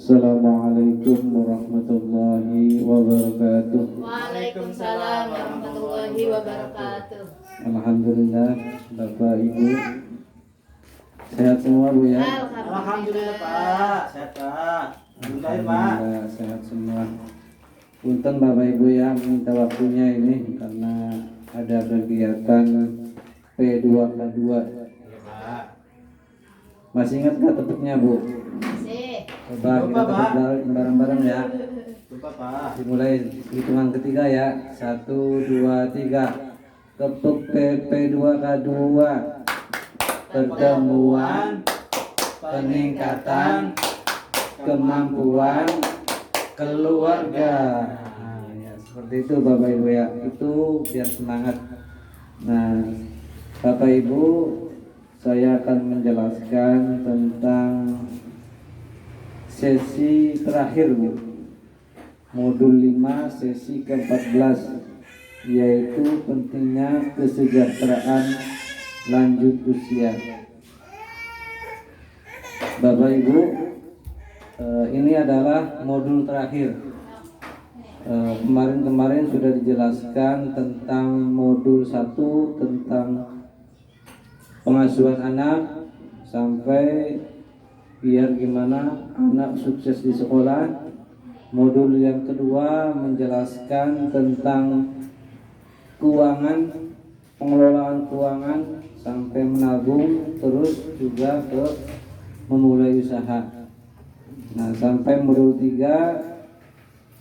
Assalamualaikum warahmatullahi wabarakatuh. Waalaikumsalam warahmatullahi wabarakatuh. Alhamdulillah, Bapak Ibu sehat semua Bu ya? Alhamdulillah Pak, sehat Pak. Alhamdulillah Pak. Sehat semua. Punten Bapak Ibu ya, minta waktunya ini karena ada kegiatan P2K2. Iya Pak. Masih ingat nggak tepuknya Bu? Masih. Coba kita tepuk bareng-bareng ya. Lupa Pak. Dimulai hitungan ketiga ya. 1, 2, 3. Tepuk PP2K2. Pertemuan, peningkatan, kemampuan keluarga. Nah, ya, seperti itu Bapak Ibu ya. Itu biar semangat. Nah, Bapak Ibu, saya akan menjelaskan tentang sesi terakhir Bu. Modul 5 sesi ke-14, yaitu pentingnya kesejahteraan lanjut usia. Bapak Ibu, ini adalah modul terakhir. Kemarin sudah dijelaskan tentang modul 1 tentang pengasuhan anak sampai biar gimana anak sukses di sekolah. Modul yang kedua menjelaskan tentang keuangan, pengelolaan keuangan sampai menabung, terus juga ke memulai usaha. Nah, sampai modul 3,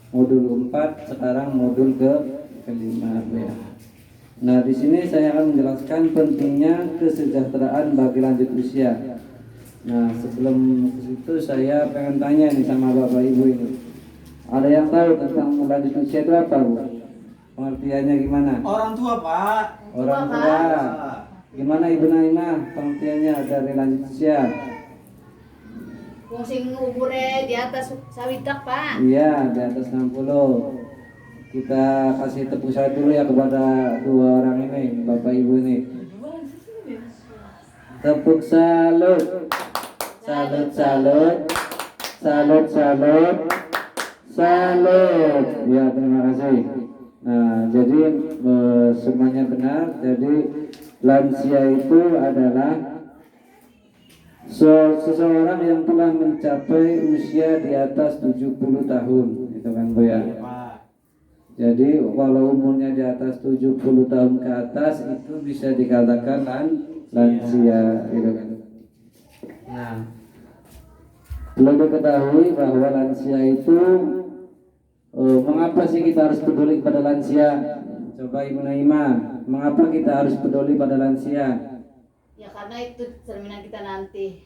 modul 4, sekarang modul kelima ya. Nah, di sini saya akan menjelaskan pentingnya kesejahteraan bagi lanjut usia. Nah, sebelum ke situ saya pengen tanya nih sama Bapak Ibu ini. Ada yang tahu tentang lanjut usia itu apa, Bu? Pengertiannya gimana? Orang tua Pak. Orang tua. Gimana Ibu Naimah pengertiannya dari lanjut usia? Wong sing umure di atas sawidak, Pak. Iya, di atas 60. Kita kasih tepuk tangan dulu ya kepada dua orang ini, Bapak Ibu ini. Tepuk salut. Salut, salut. Salut, salut. Salut. Ya, terima kasih. Nah, jadi semuanya benar. Jadi lansia itu adalah seseorang yang telah mencapai usia di atas 70 tahun, gitu kan Bu ya. Jadi kalau umurnya di atas 70 tahun ke atas itu bisa dikatakan lansia, gitu kan. Nah, perlu diketahui bahwa lansia itu mengapa sih kita harus peduli pada lansia? Coba Ibu Naimah, mengapa kita harus peduli pada lansia? Ya karena itu cerminan kita nanti.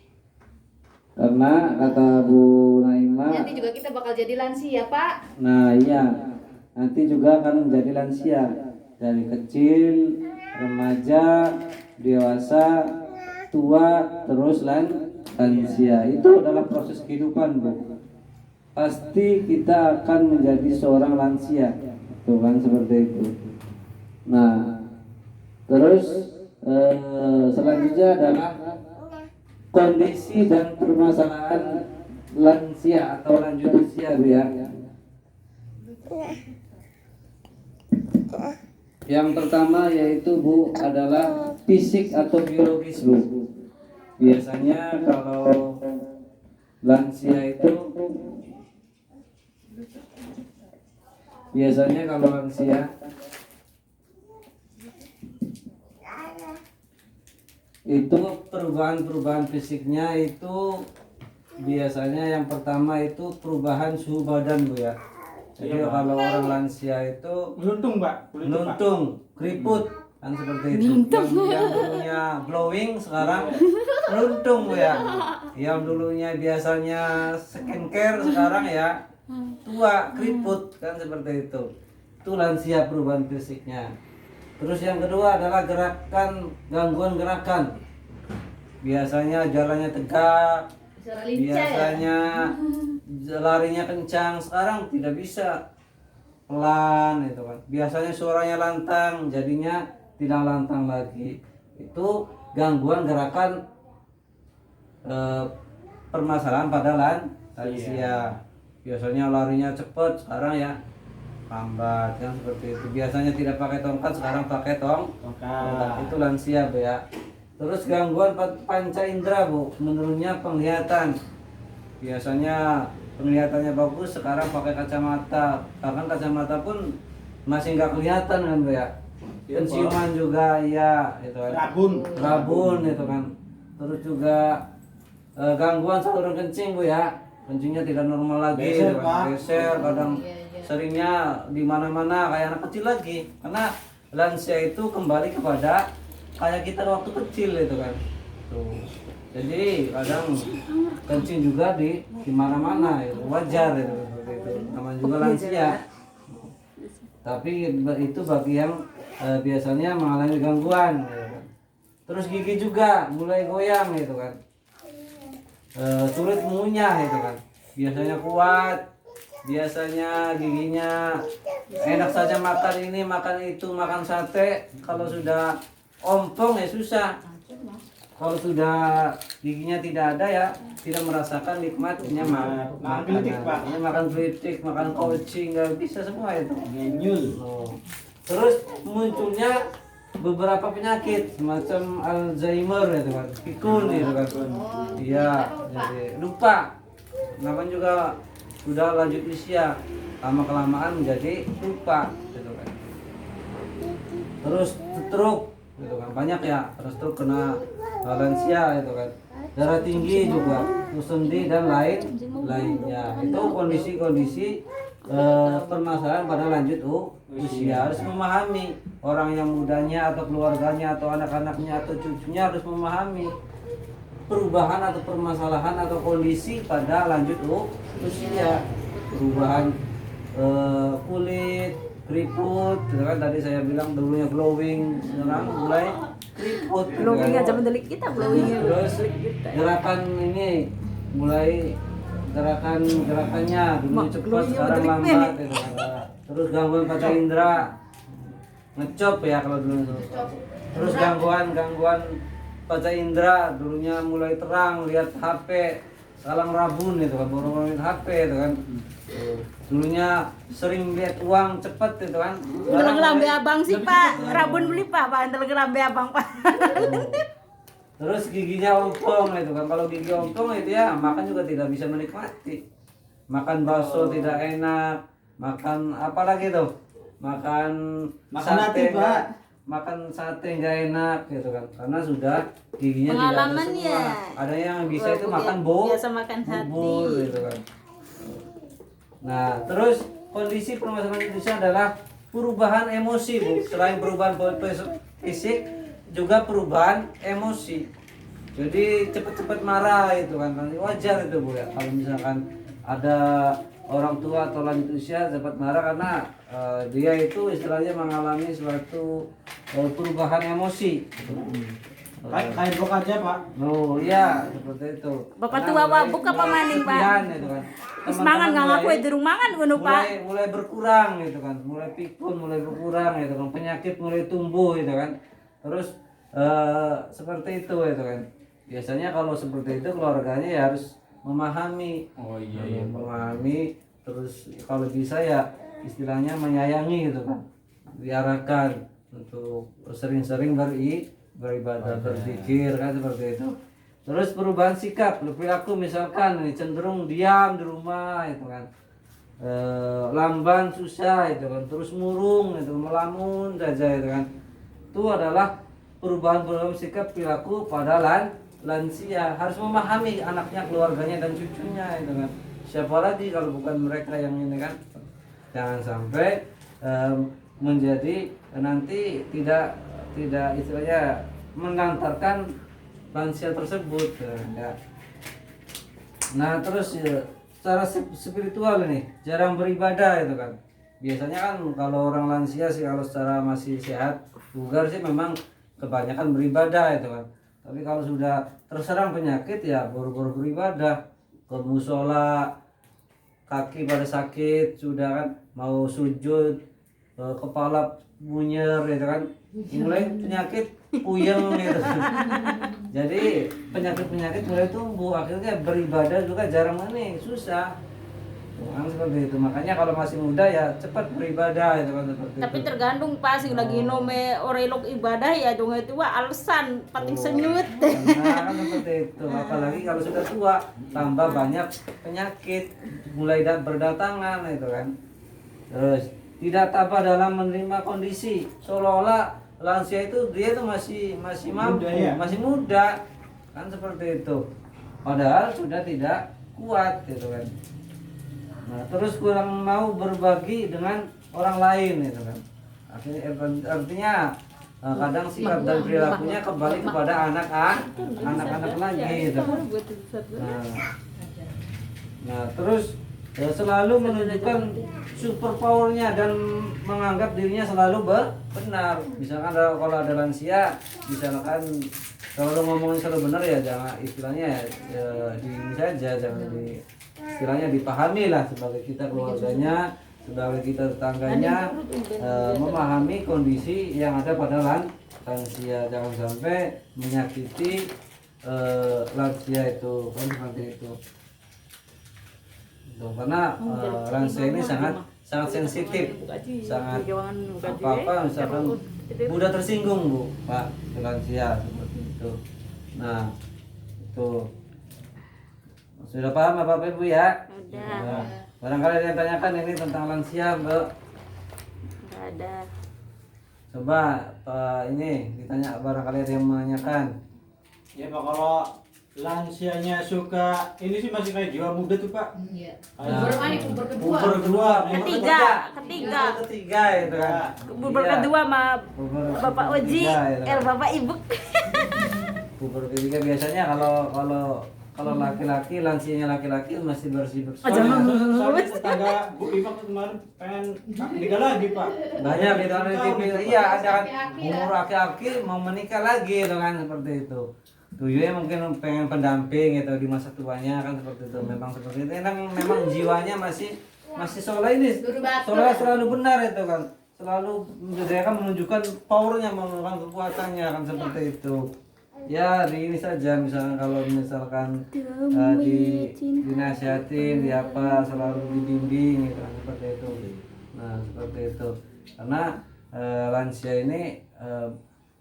Karena kata Bu Naimah, Nanti juga kita bakal jadi lansia, Pak. nah iya, nanti juga akan menjadi lansia. Dari kecil, remaja, dewasa, tua, terus lansia. Itu adalah proses kehidupan Bu. Pasti kita akan menjadi seorang lansia. Tuh kan seperti itu. Nah, terus selanjutnya adalah kondisi dan permasalahan lansia atau lanjut usia Bu ya. Yang pertama yaitu Bu adalah fisik atau biologis Bu. Biasanya kalau lansia itu itu perubahan fisiknya itu biasanya yang pertama itu perubahan suhu badan Bu ya. Jadi Iya, kalau orang lansia itu Meluntung Pak. nuntung, keriput kan seperti itu. Yang dulunya glowing sekarang meluntung Bu ya. Yang dulunya biasanya skincare sekarang ya tua, keriput kan seperti itu. Itu lansia perubahan fisiknya. Terus yang kedua adalah gangguan gerakan. Biasanya jalannya tegak, Suara lincah ya. biasanya larinya kencang, sekarang tidak bisa, pelan itu kan. Biasanya suaranya lantang, jadinya tidak lantang lagi. Itu gangguan gerakan permasalahan pada lansia. Biasanya larinya cepat, sekarang ya lambat kan seperti itu. Biasanya tidak pakai tongkat, sekarang pakai tongkat. Itu lansia Bu ya. Terus gangguan panca indera Bu, menurunnya penglihatan. Biasanya penglihatannya bagus, sekarang pakai kacamata. Bahkan kacamata pun masih nggak kelihatan kan Bu ya. Penciuman juga ya itu kan. Rabun itu kan. Terus juga gangguan saluran kencing Bu ya. Kencingnya tidak normal lagi, Geser, gitu kan. Pak. Geser, kadang Iya. seringnya di mana-mana kayak anak kecil lagi. Karena lansia itu kembali kepada kayak kita waktu kecil itu kan. Tuh. Jadi kadang kencing juga di mana-mana itu wajar itu seperti itu. Namanya juga lansia. Tapi itu bagi yang biasanya mengalami gangguan gitu kan. Terus gigi juga mulai goyang gitu kan. Sulit mengunyah itu kan. Biasanya kuat, biasanya giginya enak saja makan ini, makan itu, makan sate. Kalau sudah ompong ya susah. Kalau sudah giginya tidak ada ya tidak merasakan nikmatnya Makan kritik, Pak. Ini makan kritik, makan kucing, nggak bisa semua itu. Ngenyul. Oh. Terus munculnya beberapa penyakit semacam Alzheimer itu kan, pikun itu kan. Iya, jadi lupa. Namanya juga sudah lanjut usia, lama kelamaan menjadi lupa gitu kan. Terus stroke gitu kan, banyak ya stroke kena lansia itu kan. Darah tinggi juga, sendi dan lainnya. Itu kondisi-kondisi permasalahan pada lanjut usia. Harus memahami orang yang mudanya atau keluarganya atau anak-anaknya atau cucunya harus memahami perubahan atau permasalahan atau kondisi pada lanjut usia. Perubahan kulit, keriput, gitu kan tadi saya bilang dulunya glowing, sekarang mulai keriput. Gitu Glowing kan. aja mendelik kita, glowingnya. Terus gerakan ini mulai gerakannya dulu cepat glowingnya sekarang mendelik lambat gitu kan. Terus gangguan panca indera ngecop ya kalau dulu. Terus gangguan panca indera dulunya mulai terang lihat HP, sekarang rabun itu kan, baru lihat HP itu kan. Dulunya sering lihat uang cepat itu kan. Telang lambe abang sih Pak, rabun beli Pak, telang lambe abang Pak. Terus giginya ompong itu kan. Kalau gigi ompong itu ya makan juga tidak bisa menikmati. Makan bakso tidak enak, makan apa lagi tuh? Makan Nasi, Pak. nggak- makan sate nggak enak gitu kan. Karena sudah giginya tidak ada Pengalaman semua. ya. Ada yang bisa itu Walaupun makan dia biasa makan hati. bubur gitu kan. Nah, terus kondisi permasalahan Indonesia adalah perubahan emosi, Bu. Selain perubahan fisik, juga perubahan emosi. Jadi cepat-cepat marah itu kan, wajar itu Bu ya. Kalau misalkan ada orang tua atau lanjut usia cepat marah karena dia itu istilahnya mengalami suatu perubahan emosi. Kain blok aja, Pak. Oh iya, seperti itu. Bapak Karena tua Pak, mulai- buka mulai pamaning, Pak. kesepian itu kan. Wis mangan nggak ngaku Teman-teman durung mangan ngono Pak. mulai berkurang gitu kan, mulai pikun mulai berkurang gitu kan, penyakit mulai tumbuh gitu kan. Terus seperti itu gitu kan. Biasanya kalau seperti itu keluarganya ya harus memahami. Oh iya. Memahami, terus kalau bisa ya istilahnya menyayangi gitu kan. Diarahkan untuk sering-sering beribadah, berzikir kan seperti itu. Terus perubahan sikap, perilaku misalkan ini cenderung diam di rumah itu kan. Lamban susah itu kan, terus murung itu, melamun saja itu kan. Itu adalah perubahan sikap perilaku pada lansia. Harus memahami anaknya, keluarganya dan cucunya itu kan. Siapa lagi kalau bukan mereka yang ini kan. Jangan sampai menjadi nanti tidak istilahnya mengantarkan lansia tersebut ya. Nah terus ya, secara spiritual ini jarang beribadah itu kan. Biasanya kan kalau orang lansia sih kalau secara masih sehat bugar sih memang kebanyakan beribadah itu kan. Tapi kalau sudah terserang penyakit ya baru-baru beribadah, ke musola, kaki pada sakit sudah kan, mau sujud kepala bunyer gitu kan, mulai penyakit puyeng gitu. Jadi penyakit mulai tumbuh, akhirnya beribadah juga jarang nih, susah. Kan seperti itu. Makanya kalau masih muda ya cepat beribadah itu kan seperti Tapi itu. tergantung pas sing lagi nome orelok ibadah ya dong itu alasan pating senyut. Karena kan seperti itu. Apalagi kalau sudah tua, tambah banyak penyakit mulai berdatangan itu kan. Terus tidak tabah dalam menerima kondisi, seolah-olah lansia itu dia itu masih mampu, Muda ya? masih muda kan seperti itu. Padahal sudah tidak kuat gitu kan. Nah, terus kurang mau berbagi dengan orang lain gitu kan. Artinya kadang sikap dan perilakunya kembali kepada anak-anak lagi gitu. Nah, terus selalu menunjukkan super powernya dan menganggap dirinya selalu benar. Misalkan kalau ada lansia, misalkan kalau ngomongin selalu benar ya jangan istilahnya di ini saja, jangan di istilahnya dipahami lah sebagai kita keluarganya, sebagai kita tetangganya, memahami kondisi yang ada pada lansia, jangan sampai menyakiti lansia itu kan seperti itu. Tuh, karena lansia ini sangat sensitif, sangat apa misalkan mudah tersinggung Bu, Pak, lansia seperti itu. Nah, itu sudah paham Bapak Ibu ya? Udah. Nah, barangkali ada yang tanyakan ini tentang lansia, Bu. Enggak ada. Coba ini ditanya, barangkali ada yang menanyakan. Ya Pak, kalau lansianya suka ini sih masih kayak jiwa muda tuh Pak. Iya. Nah, Puber mana puber kedua? Puber kedua. Ketiga itu kan. Bubur Iya. kedua sama Puber Bapak Oji, ketiga, itu kan. Bapak Ibu. Puber ketiga biasanya kalau laki-laki, lansianya laki-laki masih bersih-bersih. Soalnya tetangga Bu Iva kemarin pengen nikah lagi Pak. Banyak gitu kan di TV. Iya, ada kan Aki-aki ya. umur laki-laki mau menikah lagi itu kan seperti itu. Tujuannya mungkin pengen pendamping gitu di masa tuanya kan seperti itu. Memang seperti itu. Memang jiwanya masih soleh ini. Soleh selalu benar itu kan. Selalu menunjukkan powernya, menunjukkan kekuatannya kan seperti itu. Ya di ini saja misalnya kalau misalkan dinasihatin, di apa selalu dibimbing gitu kan seperti itu. Nah seperti itu. Karena lansia ini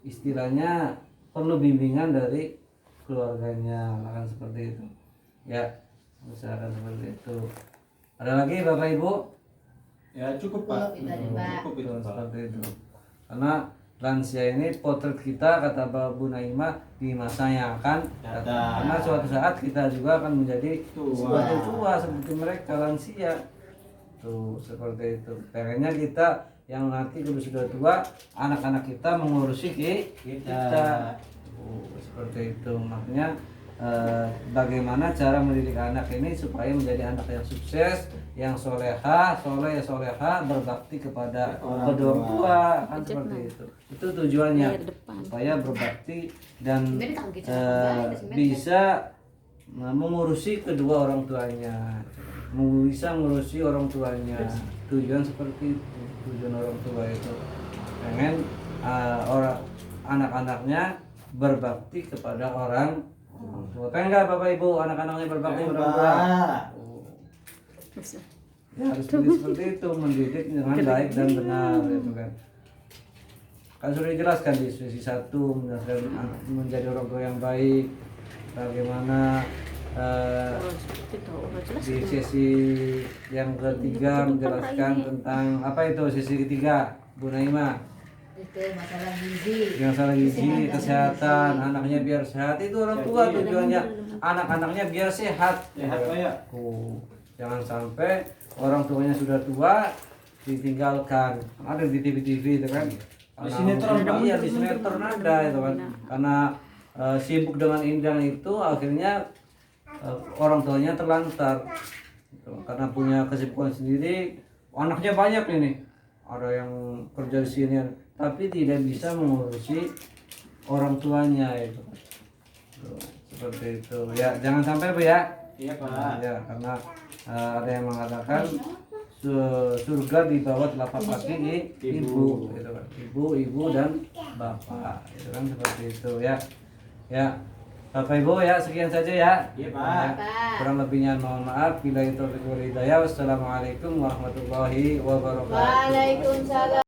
istilahnya perlu bimbingan dari keluarganya akan seperti itu. Ya misalkan seperti itu. Ada lagi Bapak Ibu? Ya cukup Pak. Cukup itu Pak. Seperti itu. Karena lansia ini potret kita kata Bu Naimah di masa yang akan datang. Karena suatu saat kita juga akan menjadi suatu tua seperti mereka lansia. Tuh seperti itu. Pengennya kita yang nanti kalau sudah tua, anak-anak kita mengurusi kita. Seperti itu. Makanya bagaimana cara mendidik anak ini supaya menjadi anak yang sukses, yang soleha, berbakti kepada kedua orang tua kan seperti itu. Itu tujuannya supaya berbakti dan bisa mengurusi kedua orang tuanya, bisa mengurusi orang tuanya. Tujuan seperti itu, tujuan orang tua itu pengen anak-anaknya berbakti kepada orang tua. Pengen nggak Bapak Ibu anak-anaknya berbakti kepada orang tua? Ya harus seperti itu, mendidik dengan baik dan benar gitu kan. Kan sudah dijelaskan di sesi 1 menjadi orang tua yang baik, bagaimana di sesi yang ketiga menjelaskan tentang apa itu sesi ketiga Bu Naimah? Itu masalah gizi, kesehatan, anaknya biar sehat. Itu orang tua tujuannya anak-anaknya biar sehat. Sehat Pak ya. Jangan sampai orang tuanya sudah tua ditinggalkan. Ada di TV-TV itu kan. Di sinetron iya di sinetron ada itu kan. Karena sibuk dengan indang itu akhirnya orang tuanya terlantar. Gitu. Karena punya kesibukan sendiri, anaknya banyak ini. Ada yang kerja di sini tapi tidak bisa mengurusi orang tuanya itu. Seperti itu. Ya, jangan sampai Bu ya. Iya Pak. Ya, karena ada yang mengatakan surga di bawah telapak kaki ibu gitu kan. Ibu dan bapak itu kan seperti itu ya. Ya. Bapak Ibu ya, sekian saja ya. Iya, Pak. Kurang lebihnya mohon maaf. Billahi taufiq wal hidayah. Wassalamualaikum warahmatullahi wabarakatuh. Waalaikumsalam.